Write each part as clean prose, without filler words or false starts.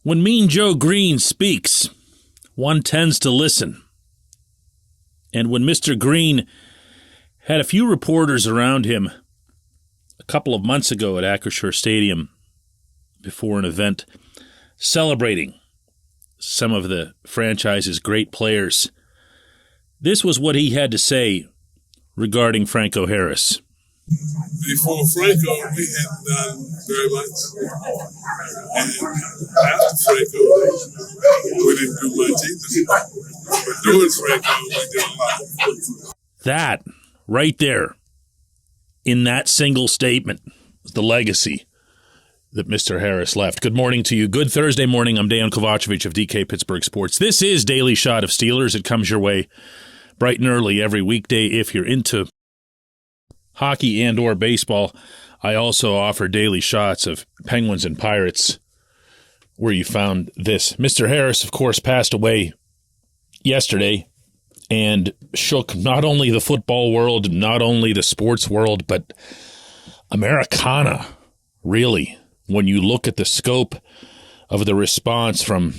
When Mean Joe Green speaks, one tends to listen. And when Mr. Green had a few reporters around him a couple of months ago at Acrisure Stadium before an event celebrating some of the franchise's great players, this was what he had to say regarding Franco Harris. Before Franco, we hadn't done very much. And after Franco, we didn't do much either. But during Franco, we did a lot. That, right there, in that single statement, is the legacy that Mr. Harris left. Good morning to you. Good Thursday morning. I'm Dejan Kovacevic of DK Pittsburgh Sports. This is Daily Shot of Steelers. It comes your way bright and early every weekday if you're into hockey and or baseball. I also offer daily shots of Penguins and Pirates, where you found this. Mr. Harris, of course, passed away yesterday and shook not only the football world, not only the sports world, but Americana, really, when you look at the scope of the response from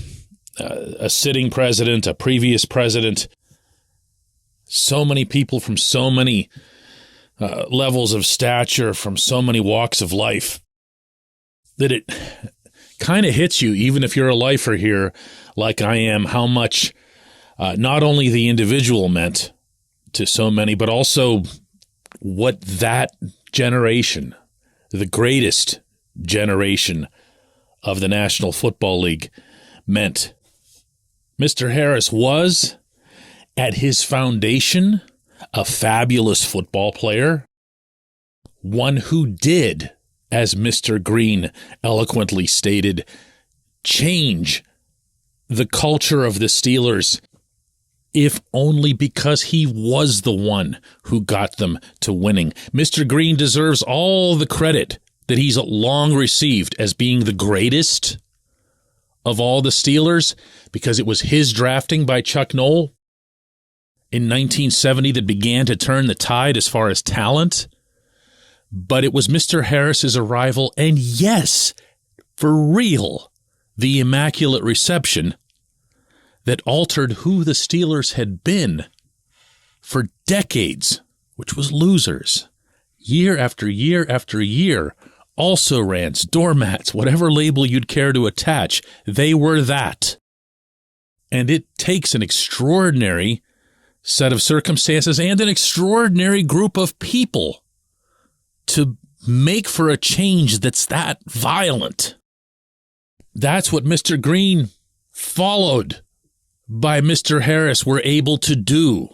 a sitting president, a previous president, so many people from so many levels of stature, from so many walks of life, that it kind of hits you, even if you're a lifer here like I am, how much not only the individual meant to so many, but also what that generation, the greatest generation of the National Football League, meant. Mr. Harris was, at his foundation, a fabulous football player, one who did, as Mr. Green eloquently stated, change the culture of the Steelers, if only because he was the one who got them to winning. Mr. Green deserves all the credit that he's long received as being the greatest of all the Steelers, because it was his drafting by Chuck Noll in 1970 that began to turn the tide as far as talent. But it was Mr. Harris's arrival, and yes, for real, the Immaculate Reception, that altered who the Steelers had been for decades, which was losers. Year after year after year, also-rans, doormats, whatever label you'd care to attach, they were that. And it takes an extraordinary set of circumstances and an extraordinary group of people to make for a change that's that violent. That's what Mr. Green, followed by Mr. Harris, were able to do,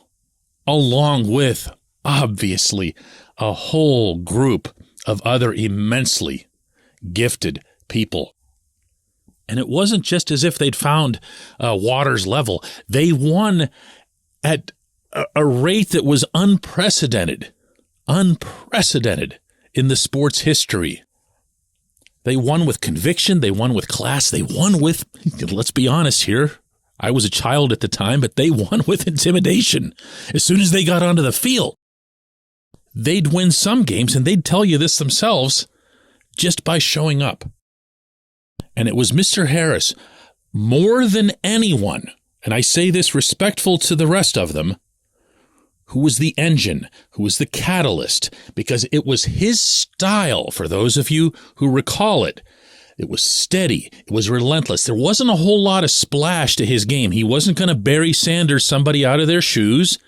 along with, obviously, a whole group of other immensely gifted people. And it wasn't just as if they'd found water's level. They won at a rate that was unprecedented in the sports history. They won with conviction. They won with class. They won with, let's be honest here, I was a child at the time, but they won with intimidation. As soon as they got onto the field, they'd win some games, and they'd tell you this themselves just by showing up. And it was Mr. Harris, more than anyone, and I say this respectful to the rest of them, who was the engine, who was the catalyst, because it was his style, for those of you who recall it. It was steady. It was relentless. There wasn't a whole lot of splash to his game. He wasn't going to Barry Sanders somebody out of their shoes,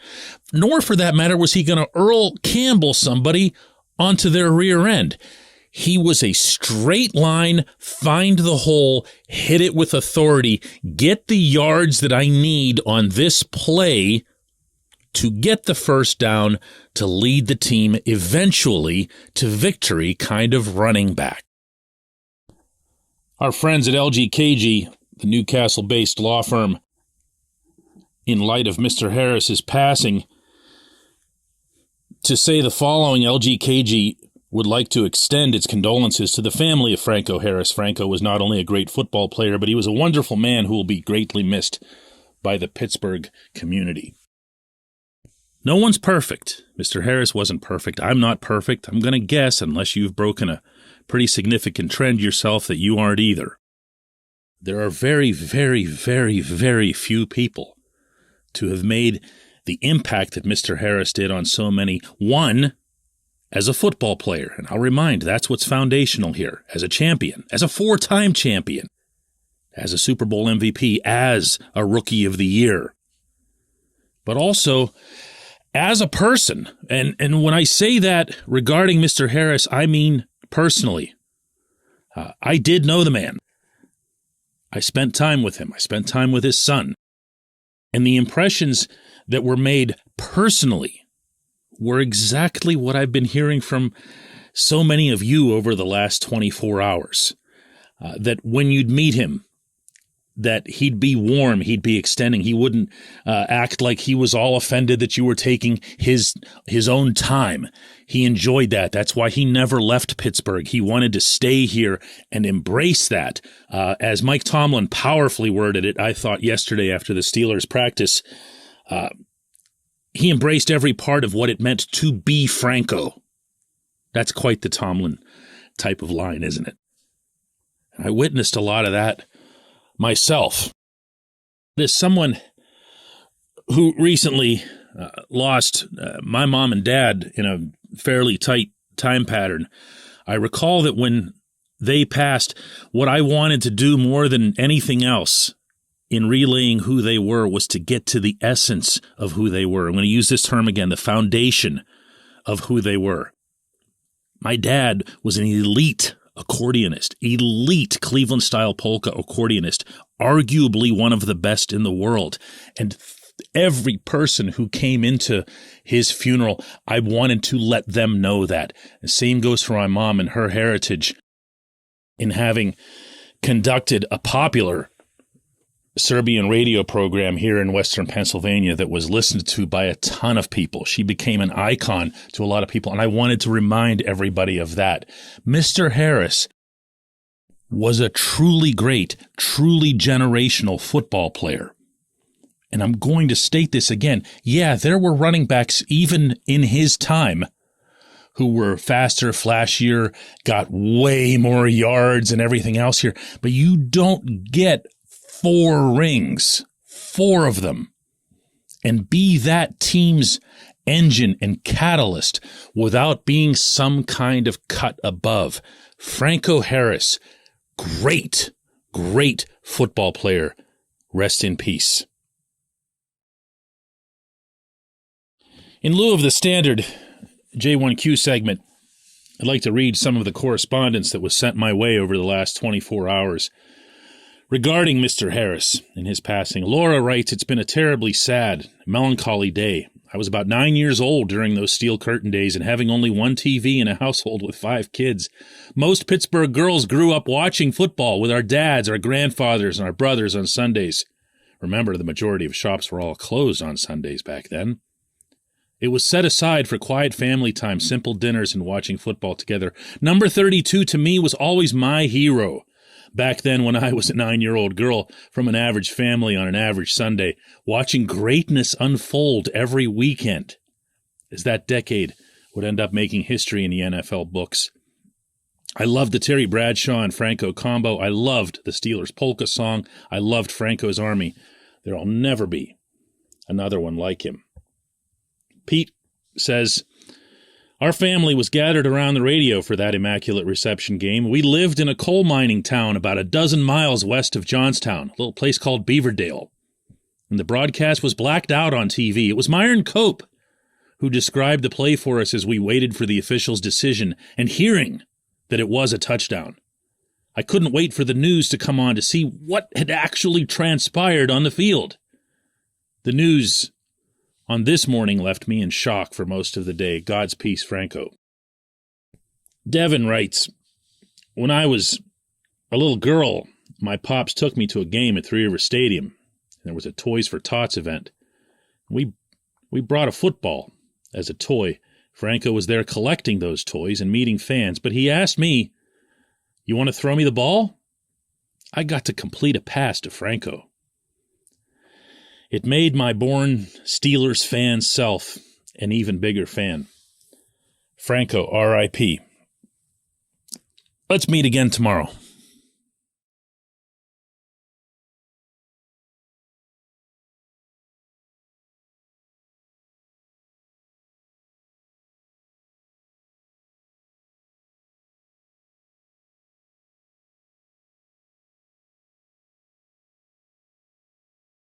nor, for that matter, was he going to Earl Campbell somebody onto their rear end. He was a straight line, find the hole, hit it with authority, get the yards that I need on this play to get the first down, to lead the team eventually to victory kind of running back. Our friends at LGKG, the Newcastle-based law firm, in light of Mr. Harris's passing, to say the following: LGKG would like to extend its condolences to the family of Franco Harris. Franco was not only a great football player, but he was a wonderful man who will be greatly missed by the Pittsburgh community. No one's perfect. Mr. Harris wasn't perfect. I'm not perfect. I'm going to guess, unless you've broken a pretty significant trend yourself, that you aren't either. There are very, very, very, very few people to have made the impact that Mr. Harris did on so many. One, as a football player, and I'll remind, that's what's foundational here, as a champion, as a 4-time champion, as a Super Bowl MVP, as a Rookie of the Year, but also as a person. And when I say that regarding Mr. Harris, I mean personally. I did know the man. I spent time with him. I spent time with his son. And the impressions that were made personally were exactly what I've been hearing from so many of you over the last 24 hours. That when you'd meet him, that he'd be warm, he'd be extending, he wouldn't act like he was all offended that you were taking his own time. He enjoyed that. That's why he never left Pittsburgh. He wanted to stay here and embrace that. As Mike Tomlin powerfully worded it, I thought yesterday after the Steelers practice, he embraced every part of what it meant to be Franco. That's quite the Tomlin type of line, isn't it? I witnessed a lot of that myself. There's someone who recently lost my mom and dad in a fairly tight time pattern. I recall that when they passed, what I wanted to do more than anything else in relaying who they were was to get to the essence of who they were. I'm going to use this term again, the foundation of who they were. My dad was an elite accordionist, elite Cleveland-style polka accordionist, arguably one of the best in the world. And every person who came into his funeral, I wanted to let them know that. The same goes for my mom and her heritage in having conducted a popular Serbian radio program here in Western Pennsylvania that was listened to by a ton of people. She became an icon to a lot of people, and I wanted to remind everybody of that. Mr. Harris was a truly great, truly generational football player. And I'm going to state this again. Yeah, there were running backs even in his time who were faster, flashier, got way more yards and everything else here, but you don't get 4 rings, 4 of them, and be that team's engine and catalyst without being some kind of cut above. Franco Harris, great, great football player. Rest in peace. In lieu of the standard J1Q segment, I'd like to read some of the correspondence that was sent my way over the last 24 hours. Regarding Mr. Harris and his passing, Laura writes, "It's been a terribly sad, melancholy day. I was about 9 years old during those steel curtain days and having only one TV in a household with 5 kids. Most Pittsburgh girls grew up watching football with our dads, our grandfathers, and our brothers on Sundays. Remember, the majority of shops were all closed on Sundays back then. It was set aside for quiet family time, simple dinners, and watching football together. Number 32 to me was always my hero. Back then, when I was a 9-year-old girl from an average family on an average Sunday, watching greatness unfold every weekend, as that decade would end up making history in the NFL books. I loved the Terry Bradshaw and Franco combo. I loved the Steelers polka song. I loved Franco's Army. There'll never be another one like him." Pete says, "Our family was gathered around the radio for that Immaculate Reception game. We lived in a coal mining town about a dozen miles west of Johnstown, a little place called Beaverdale. And the broadcast was blacked out on TV. It was Myron Cope who described the play for us as we waited for the official's decision and hearing that it was a touchdown. I couldn't wait for the news to come on to see what had actually transpired on the field. The news on this morning left me in shock for most of the day. God's peace, Franco." Devin writes, "When I was a little girl, my pops took me to a game at Three River Stadium. There was a Toys for Tots event. We brought a football as a toy. Franco was there collecting those toys and meeting fans, but he asked me, 'You want to throw me the ball?' I got to complete a pass to Franco. It made my born Steelers fan self an even bigger fan. Franco, R.I.P. Let's meet again tomorrow.